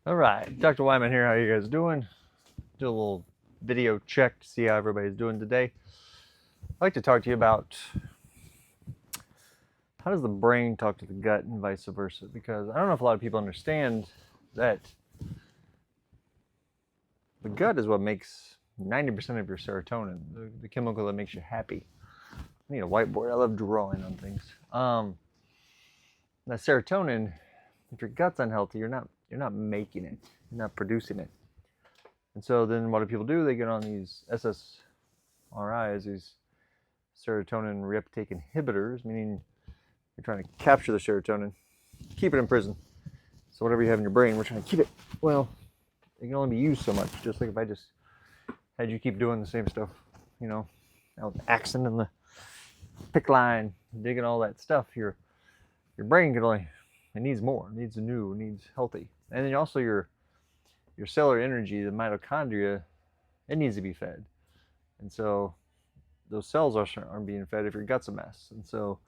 All right, Dr. Wyman here. How you guys doing? Do a little video check to see how everybody's doing today. I'd like to talk to you about how does the brain talk to the gut and vice versa, because I don't know if a lot of people understand that the gut is what makes 90% of your serotonin, the chemical that makes you happy. I need a whiteboard. I love drawing on things. That serotonin, if your gut's unhealthy, you're not making it. You're not producing it. And so then what do people do? They get on these SSRIs, these serotonin reuptake inhibitors, meaning you're trying to capture the serotonin, keep it in prison. So whatever you have in your brain, we're trying to keep it. Well, it can only be used so much. Just like if I just had you keep doing the same stuff, out axing in the pick line, digging all that stuff, your brain can only, it needs more, it needs new, it needs healthy. And then also your cellular energy, the mitochondria, it needs to be fed. And so those cells aren't being fed if your gut's a mess. And so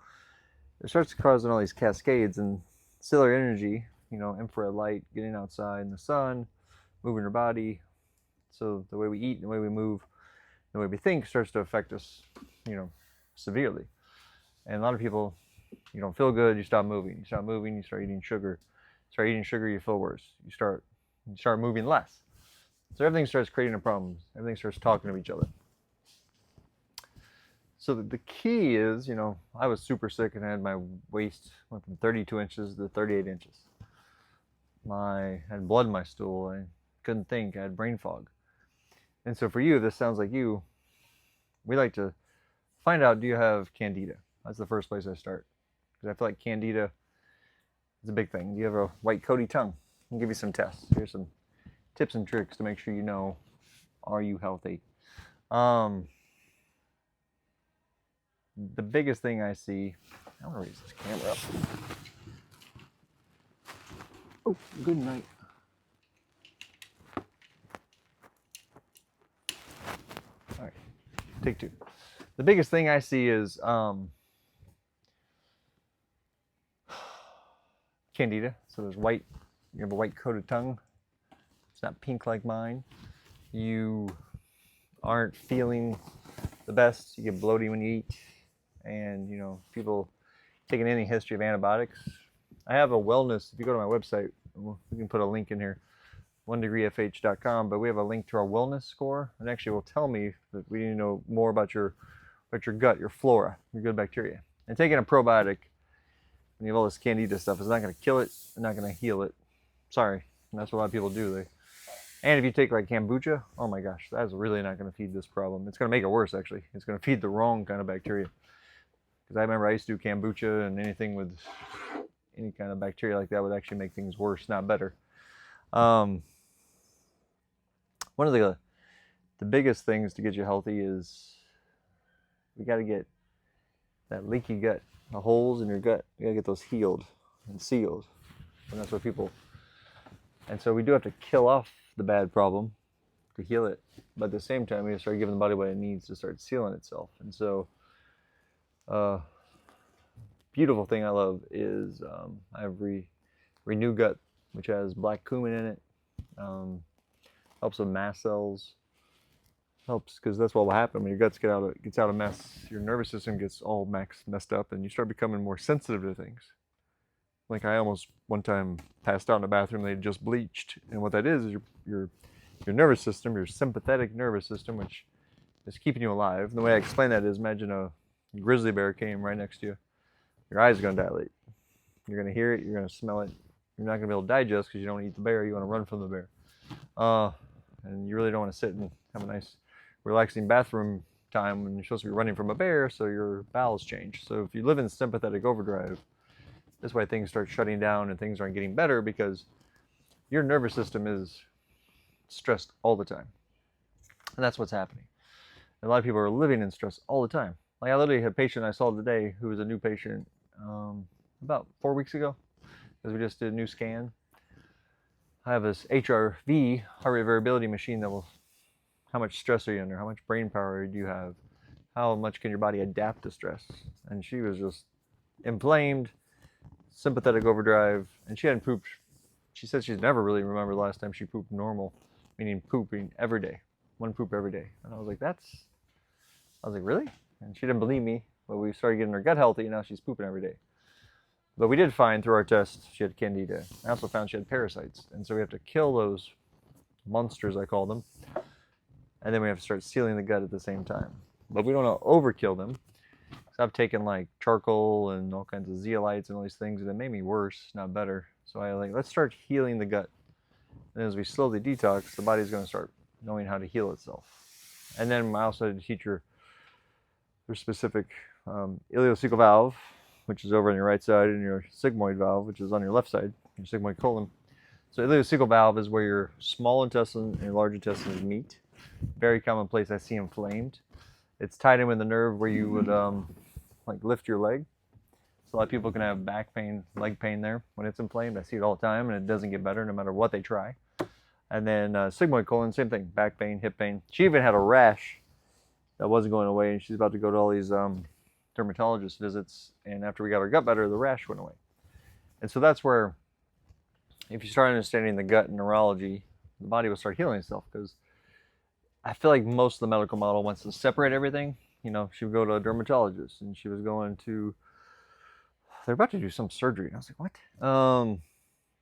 it starts causing all these cascades, and cellular energy, infrared light, getting outside in the sun, moving your body. So the way we eat, the way we move, the way we think starts to affect us, severely. And a lot of people, you don't feel good, you stop moving. You stop moving, you start eating sugar. Start eating sugar, you feel worse. You start moving less. So everything starts creating a problem. Everything starts talking to each other. So the key is, I was super sick and I had my waist went from 32 inches to 38 inches. I had blood in my stool. I couldn't think. I had brain fog. And so for you, if this sounds like you, we like to find out, do you have candida? That's the first place I start. Because I feel like candida is a big thing. Do you have a white coaty tongue? I'll give you some tests. Here's some tips and tricks to make sure you know, are you healthy? The biggest thing I see, I'm gonna raise this camera up. Oh, good night. All right, take two. The biggest thing I see is candida. So there's white, you have a white coated tongue. It's not pink like mine. You aren't feeling the best. You get bloated when you eat. And, people taking any history of antibiotics. I have a wellness, if you go to my website, we can put a link in here, onedegreefh.com, but we have a link to our wellness score. And actually will tell me that we need to know more about your gut, your flora, your good bacteria. And taking a probiotic, when you have all this candida stuff, is not going to kill it, it's not going to heal it. Sorry. And that's what a lot of people do. And if you take like kombucha, oh my gosh, that's really not going to feed this problem. It's going to make it worse, actually. It's going to feed the wrong kind of bacteria. Because I remember I used to do kombucha, and anything with any kind of bacteria like that would actually make things worse, not better. One of the biggest things to get you healthy is we got to get that leaky gut, the holes in your gut. We got to get those healed and sealed. And that's what people. And so we do have to kill off the bad problem to heal it. But at the same time, we have to start giving the body what it needs to start sealing itself. And so, beautiful thing I love is I have Renew Gut, which has black cumin in it. Helps with mast cells. Helps because that's what will happen when your guts gets out of mess. Your nervous system gets all messed up, and you start becoming more sensitive to things. Like I almost one time passed out in the bathroom. They just bleached, and what that is your nervous system, your sympathetic nervous system, which is keeping you alive. And the way I explain that is, imagine a grizzly bear came right next to you. Your eyes are going to dilate. You're going to hear it. You're going to smell it. You're not going to be able to digest because you don't eat the bear. You want to run from the bear. And you really don't want to sit and have a nice, relaxing bathroom time when you're supposed to be running from a bear, so your bowels change. So if you live in sympathetic overdrive, this way things start shutting down and things aren't getting better because your nervous system is stressed all the time. And that's what's happening. And a lot of people are living in stress all the time. Like I literally had a patient I saw today who was a new patient about 4 weeks ago, because we just did a new scan. I have this HRV, heart rate variability machine, that will, how much stress are you under? How much brain power do you have? How much can your body adapt to stress? And she was just inflamed, sympathetic overdrive, and she hadn't pooped she said she's never really remembered the last time she pooped normal, meaning pooping every day, one poop every day. And I was like, really? And she didn't believe me, but we started getting her gut healthy, and now she's pooping every day. But we did find through our test she had candida. I also found she had parasites, and so we have to kill those monsters, I call them, and then we have to start sealing the gut at the same time. But we don't want to overkill them. So I've taken like charcoal and all kinds of zeolites and all these things, and it made me worse, not better. So I let's start healing the gut. And as we slowly detox, the body's going to start knowing how to heal itself. And then I also had to teach her their specific ileocecal valve, which is over on your right side, and your sigmoid valve, which is on your left side, your sigmoid colon. So ileocecal valve is where your small intestine and your large intestines meet. Very common place I see inflamed. It's tied in with the nerve where you would like lift your leg. So a lot of people can have back pain, leg pain there when it's inflamed. I see it all the time, and it doesn't get better no matter what they try. And then sigmoid colon, same thing, back pain, hip pain. She even had a rash that wasn't going away, and she's about to go to all these dermatologist visits. And after we got her gut better, the rash went away. And so that's where, if you start understanding the gut and neurology, the body will start healing itself. Because I feel like most of the medical model wants to separate everything. You know, she would go to a dermatologist, and she was going to, they're about to do some surgery. And I was like, what?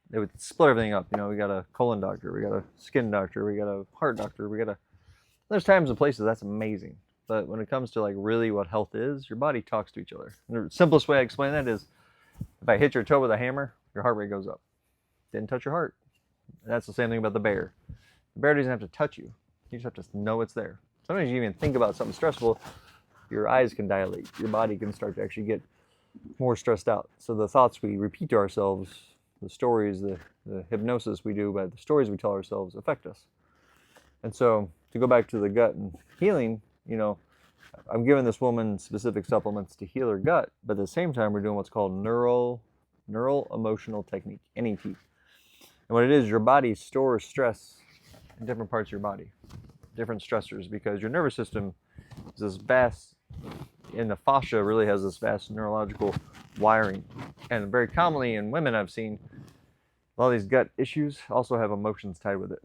They would split everything up. You know, we got a colon doctor, we got a skin doctor, we got a heart doctor, there's times and places that's amazing. But when it comes to like really what health is, your body talks to each other. And the simplest way I explain that is, if I hit your toe with a hammer, your heart rate goes up. Didn't touch your heart. And that's the same thing about the bear. The bear doesn't have to touch you. You just have to know it's there. Sometimes you even think about something stressful, your eyes can dilate. Your body can start to actually get more stressed out. So the thoughts we repeat to ourselves, the stories, the hypnosis we do, but the stories we tell ourselves affect us. And so to go back to the gut and healing, you know, I'm giving this woman specific supplements to heal her gut, but at the same time we're doing what's called neural emotional technique, NET. And what it is, your body stores stress in different parts of your body, different stressors, because your nervous system is this vast, and the fascia really has this vast neurological wiring. And very commonly in women I've seen, a lot of these gut issues also have emotions tied with it,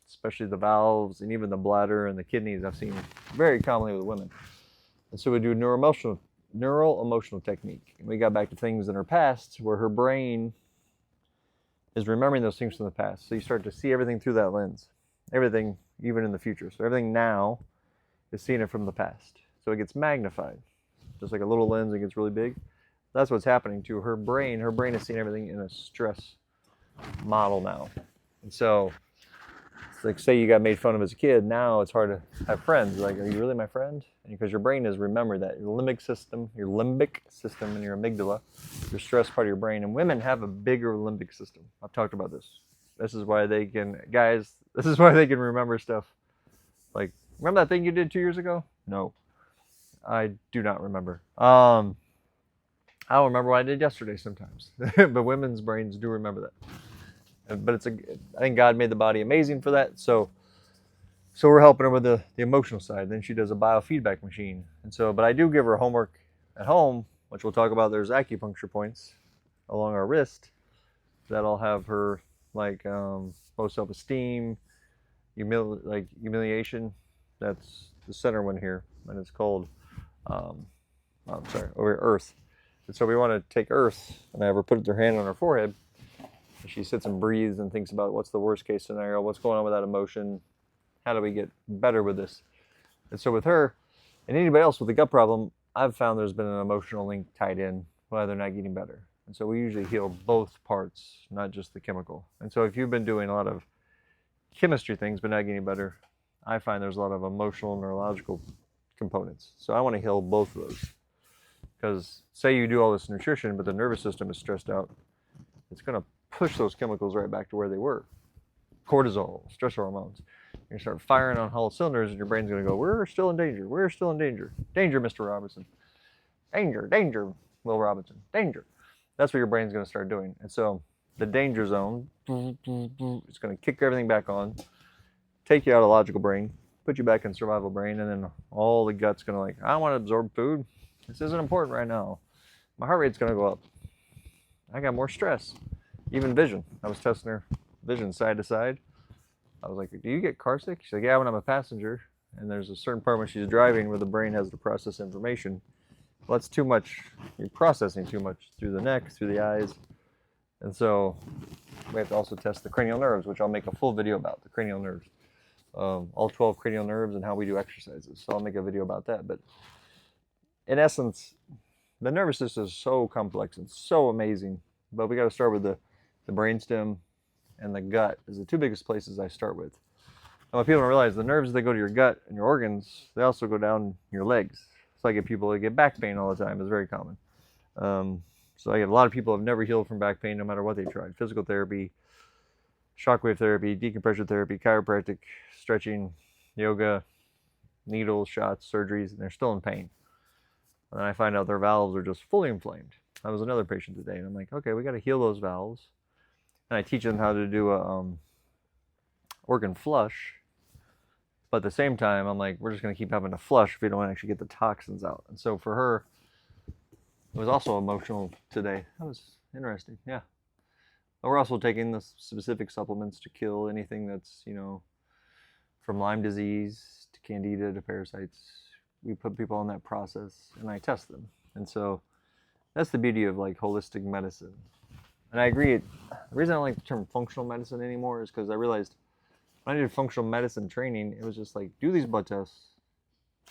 especially the valves and even the bladder and the kidneys I've seen very commonly with women. And so we do neural emotional technique. And we got back to things in her past where her brain is remembering those things from the past. So you start to see everything through that lens, everything even in the future. So everything now is seeing it from the past. So it gets magnified, just like a little lens, it gets really big. That's what's happening to her brain. Her brain is seeing everything in a stress model now. And so it's like, say you got made fun of as a kid, now it's hard to have friends. Like, are you really my friend? And because your brain has remembered that. Your limbic system and your amygdala, your stress part of your brain. And women have a bigger limbic system. I've talked about this. This is why they can remember stuff. Like, remember that thing you did 2 years ago? No. I do not remember. I don't remember what I did yesterday sometimes. But women's brains do remember that. But I think God made the body amazing for that. So we're helping her with the emotional side. Then she does a biofeedback machine. And so, but I do give her homework at home, which we'll talk about. There's acupuncture points along our wrist that'll have her like low self-esteem, humiliation. That's the center one here, and it's called over Earth. And so we want to take Earth, and I have her put her hand on her forehead. And she sits and breathes and thinks about what's the worst case scenario, what's going on with that emotion, how do we get better with this? And so with her, and anybody else with a gut problem, I've found there's been an emotional link tied in why they're not getting better. And so we usually heal both parts, not just the chemical. And so if you've been doing a lot of chemistry things but not getting better, I find there's a lot of emotional, neurological components. So I want to heal both of those. Because say you do all this nutrition, but the nervous system is stressed out, it's going to push those chemicals right back to where they were. Cortisol, stress hormones. You're going to start firing on all cylinders, and your brain's going to go, we're still in danger. We're still in danger. Danger, Mr. Robinson. Danger, danger, Will Robinson. Danger. That's what your brain's going to start doing. And so the danger zone, it's going to kick everything back on, take you out of logical brain, put you back in survival brain, and then all the gut's going to like, I don't want to absorb food. This isn't important right now. My heart rate's going to go up. I got more stress. even vision. I was testing her vision side to side. I was like, do you get car sick? She's like, yeah, when I'm a passenger. And there's a certain part when she's driving where the brain has to process information. Well, that's too much. You're processing too much through the neck, through the eyes. And so we have to also test the cranial nerves, which I'll make a full video about, the cranial nerves. All 12 cranial nerves and how we do exercises. So I'll make a video about that. But in essence, the nervous system is so complex and so amazing. But we got to start with the brainstem and the gut is the two biggest places I start with. And what people don't realize, the nerves that go to your gut and your organs, they also go down your legs. So I get people that get back pain all the time. It's very common. So I get a lot of people who have never healed from back pain no matter what they tried. Physical therapy, shockwave therapy, decompression therapy, chiropractic, stretching, yoga, needles, shots, surgeries, and they're still in pain. And then I find out their valves are just fully inflamed. I was another patient today, and I'm like, okay, we got to heal those valves. And I teach them how to do a organ flush. But at the same time, I'm like, we're just going to keep having to flush if we don't actually get the toxins out. And so for her, it was also emotional today. That was interesting, yeah. But we're also taking the specific supplements to kill anything that's, from Lyme disease to candida to parasites. We put people on that process and I test them. And so that's the beauty of like holistic medicine. And I agree, the reason I don't like the term functional medicine anymore is because I realized when I did functional medicine training, it was just like, do these blood tests,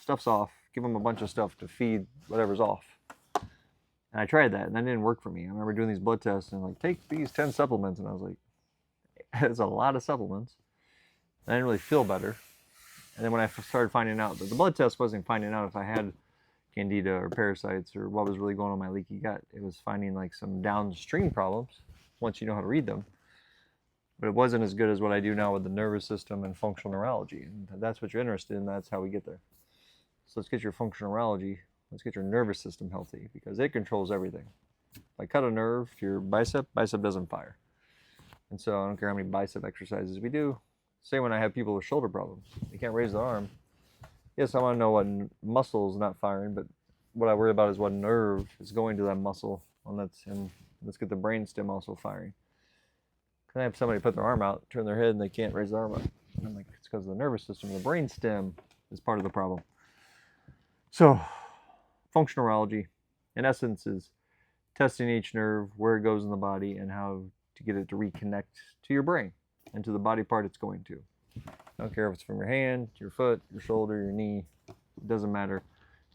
stuff's off, give them a bunch of stuff to feed whatever's off. And I tried that, and that didn't work for me. I remember doing these blood tests, and like, take these 10 supplements, and I was like, it's a lot of supplements. And I didn't really feel better. And then when I started finding out that the blood test wasn't finding out if I had candida or parasites or what was really going on in my leaky gut, it was finding like some downstream problems once you know how to read them. But it wasn't as good as what I do now with the nervous system and functional neurology. And that's what you're interested in. That's how we get there. So let's get your functional neurology. Let's get your nervous system healthy because it controls everything. If I cut a nerve to your bicep doesn't fire. And so I don't care how many bicep exercises we do. Say when I have people with shoulder problems, they can't raise their arm. Yes, I want to know what muscle is not firing, but what I worry about is what nerve is going to that muscle. And let's get the brain stem also firing. Can I have somebody put their arm out, turn their head, and they can't raise their arm up? And I'm like, it's because of the nervous system. The brain stem is part of the problem. So, functional neurology, in essence, is testing each nerve, where it goes in the body, and how to get it to reconnect to your brain and to the body part it's going to. I don't care if it's from your hand, your foot, your shoulder, your knee. It doesn't matter.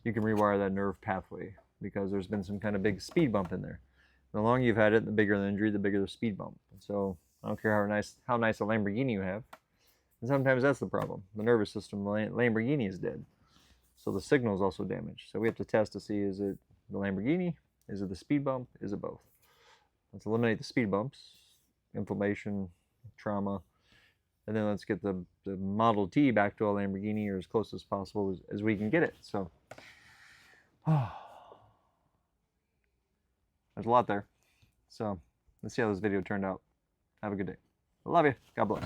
You can rewire that nerve pathway because there's been some kind of big speed bump in there. The longer you've had it, the bigger the injury, the bigger the speed bump. And so I don't care how nice a Lamborghini you have. And sometimes that's the problem. The nervous system, the Lamborghini is dead. So the signal is also damaged. So we have to test to see, is it the Lamborghini? Is it the speed bump? Is it both? Let's eliminate the speed bumps, inflammation, trauma, and then let's get the Model T back to a Lamborghini or as close as possible as we can get it. So there's a lot there. So let's see how this video turned out. Have a good day. I love you. God bless.